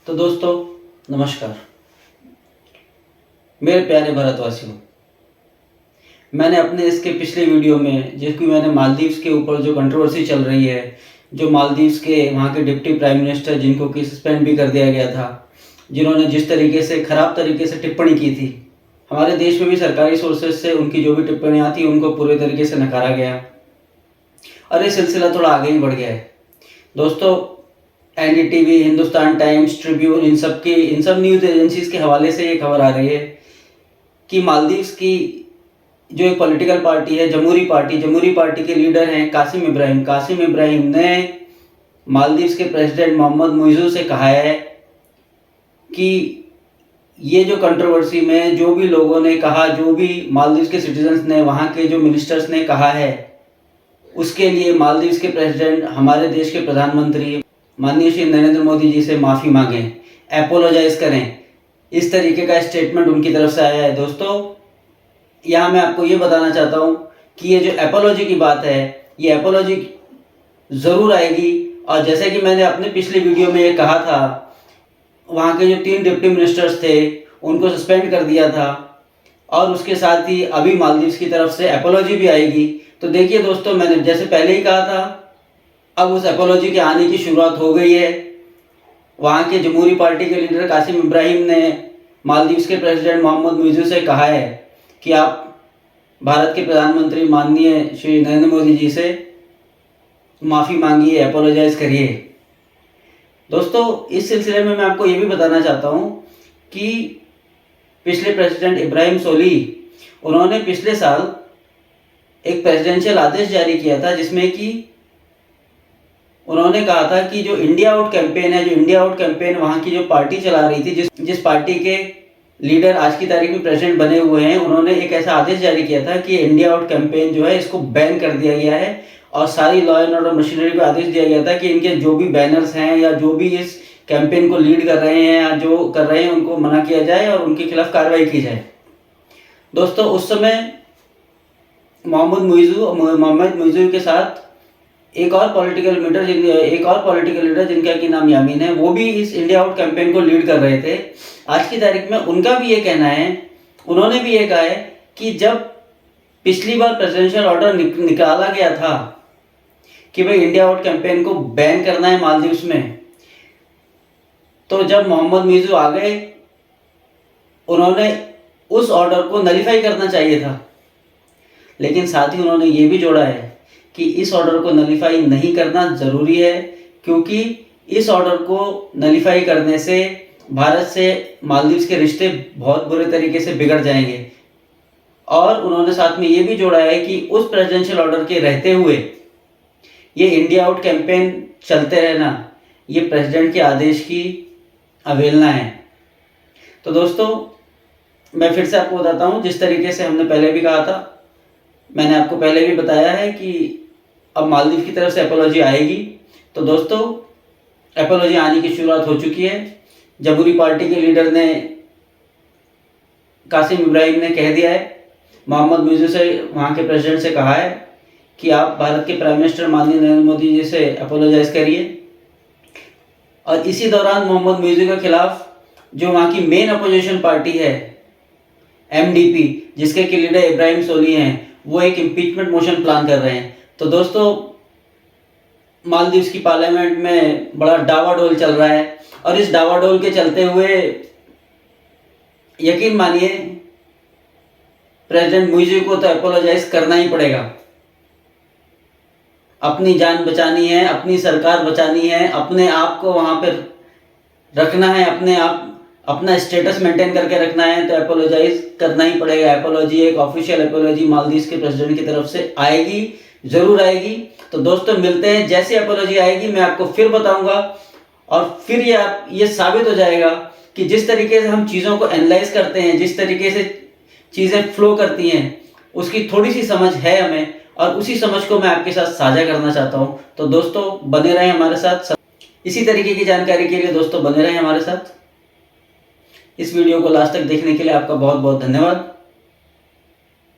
तो दोस्तों नमस्कार। मेरे प्यारे भारतवासियों, मैंने अपने इसके पिछले वीडियो में जिसकी मैंने मालदीव्स के ऊपर जो कंट्रोवर्सी चल रही है, जो मालदीव्स के वहाँ के डिप्टी प्राइम मिनिस्टर जिनको कि सस्पेंड भी कर दिया गया था, जिन्होंने जिस तरीके से ख़राब तरीके से टिप्पणी की थी, हमारे देश में भी सरकारी सोर्सेज से उनकी जो भी टिप्पणियाँ थी उनको पूरे तरीके से नकारा गया और ये सिलसिला थोड़ा आगे ही बढ़ गया है। दोस्तों, एनडीटीवी, हिंदुस्तान टाइम्स, ट्रिब्यून, इन सब न्यूज़ एजेंसीज के हवाले से ये खबर आ रही है कि मालदीव्स की जो एक पॉलिटिकल पार्टी है, जमहूरी पार्टी के लीडर हैं कासिम इब्राहिम ने मालदीव्स के प्रेसिडेंट मोहम्मद मुइज़ू से कहा है कि ये जो कंट्रोवर्सी में जो भी लोगों ने कहा, जो भी मालदीव्स के सिटीजन्स ने, वहाँ के जो मिनिस्टर्स ने कहा है, उसके लिए मालदीव्स के प्रेसिडेंट, हमारे देश के प्रधानमंत्री माननीय श्री नरेंद्र मोदी जी से माफ़ी मांगें, एपोलोजाइज करें। इस तरीके का स्टेटमेंट उनकी तरफ से आया है। दोस्तों, यहाँ मैं आपको ये बताना चाहता हूँ कि ये जो एपोलॉजी की बात है, ये एपोलॉजी ज़रूर आएगी। और जैसे कि मैंने अपने पिछले वीडियो में ये कहा था, वहाँ के जो 3 डिप्टी मिनिस्टर्स थे उनको सस्पेंड कर दिया था और उसके साथ ही अभी मालदीव्स की तरफ से एपोलॉजी भी आएगी। तो देखिए दोस्तों, मैंने जैसे पहले ही कहा था, अब उस एपोलॉजी के आने की शुरुआत हो गई है। वहाँ के जमहूरी पार्टी के लीडर कासिम इब्राहिम ने मालदीव्स के प्रेसिडेंट मोहम्मद मुइज़ू से कहा है कि आप भारत के प्रधानमंत्री माननीय श्री नरेंद्र मोदी जी से माफ़ी मांगिए, एपोलोजाइज करिए। दोस्तों, इस सिलसिले में मैं आपको ये भी बताना चाहता हूँ कि पिछले प्रेसिडेंट इब्राहिम सोली, उन्होंने पिछले साल एक प्रेसिडेंशियल आदेश जारी किया था जिसमें कि उन्होंने कहा था कि जो इंडिया आउट कैंपेन वहाँ की जो पार्टी चला रही थी, जिस पार्टी के लीडर आज की तारीख में प्रेसिडेंट बने हुए हैं, उन्होंने एक ऐसा आदेश जारी किया था कि इंडिया आउट कैंपेन जो है इसको बैन कर दिया गया है और सारी लॉ एंड ऑर्डर मशीनरी को आदेश दिया गया था कि इनके जो भी बैनर्स हैं या जो भी इस कैंपेन को लीड कर रहे हैं या जो कर रहे हैं उनको मना किया जाए और उनके खिलाफ कार्रवाई की जाए। दोस्तों, उस समय मोहम्मद मुइज़ू के साथ एक और पॉलिटिकल लीडर जिनका कि नाम यामीन है, वो भी इस इंडिया आउट कैंपेन को लीड कर रहे थे। आज की तारीख में उनका भी ये कहना है, उन्होंने भी ये कहा है कि जब पिछली बार प्रेसिडेंशियल ऑर्डर निकाला गया था कि भाई इंडिया आउट कैंपेन को बैन करना है मालदीव्स में, तो जब मोहम्मद मुइज़ू आ गए, उन्होंने उस ऑर्डर को नलीफाई करना चाहिए था। लेकिन साथ ही उन्होंने ये भी जोड़ा है कि इस ऑर्डर को नलीफाई नहीं करना ज़रूरी है, क्योंकि इस ऑर्डर को नलीफाई करने से भारत से मालदीव्स के रिश्ते बहुत बुरे तरीके से बिगड़ जाएंगे। और उन्होंने साथ में ये भी जोड़ा है कि उस प्रेसिडेंशियल ऑर्डर के रहते हुए ये इंडिया आउट कैंपेन चलते रहना, ये प्रेसिडेंट के आदेश की अवहेलना है। तो दोस्तों, मैं फिर से आपको बताता हूँ, जिस तरीके से हमने पहले भी कहा था, मैंने आपको पहले भी बताया है कि अब मालदीव की तरफ से एपोलॉजी आएगी। तो दोस्तों, एपोलॉजी आने की शुरुआत हो चुकी है। जमहूरी पार्टी के लीडर ने, कासिम इब्राहिम ने कह दिया है, मोहम्मद मुइज़ू से, वहाँ के प्रेसिडेंट से कहा है कि आप भारत के प्राइम मिनिस्टर माननीय नरेंद्र मोदी जी से एपोलोजाइज करिए। और इसी दौरान मोहम्मद मुइज़ू के खिलाफ जो वहाँ की मेन अपोजिशन पार्टी है एमडीपी, जिसके के लीडर इब्राहिम सोली हैं, वो एक इम्पीचमेंट मोशन प्लान कर रहे हैं। तो दोस्तों, मालदीव्स की पार्लियामेंट में बड़ा डावाडोल चल रहा है और इस डावाडोल के चलते हुए यकीन मानिए प्रेसिडेंट मुइज़ू को तो एपोलोजाइज करना ही पड़ेगा। अपनी जान बचानी है, अपनी सरकार बचानी है, अपने आप को वहाँ पर रखना है, अपना स्टेटस मेंटेन करके रखना है, तो एपोलोजाइज करना ही पड़ेगा। एपोलॉजी, एक ऑफिशियल एपोलॉजी मालदीव्स के प्रेसिडेंट की तरफ से आएगी, ज़रूर आएगी। तो दोस्तों, मिलते हैं, जैसे एपोलॉजी आएगी मैं आपको फिर बताऊंगा और फिर ये साबित हो जाएगा कि जिस तरीके से हम चीज़ों को एनालाइज करते हैं, जिस तरीके से चीज़ें फ्लो करती हैं, उसकी थोड़ी सी समझ है हमें और उसी समझ को मैं आपके साथ साझा करना चाहता हूँ। तो दोस्तों, बने रहें हमारे साथ। इसी तरीके की जानकारी के लिए दोस्तों बने रहें हमारे साथ। इस वीडियो को लास्ट तक देखने के लिए आपका बहुत बहुत धन्यवाद।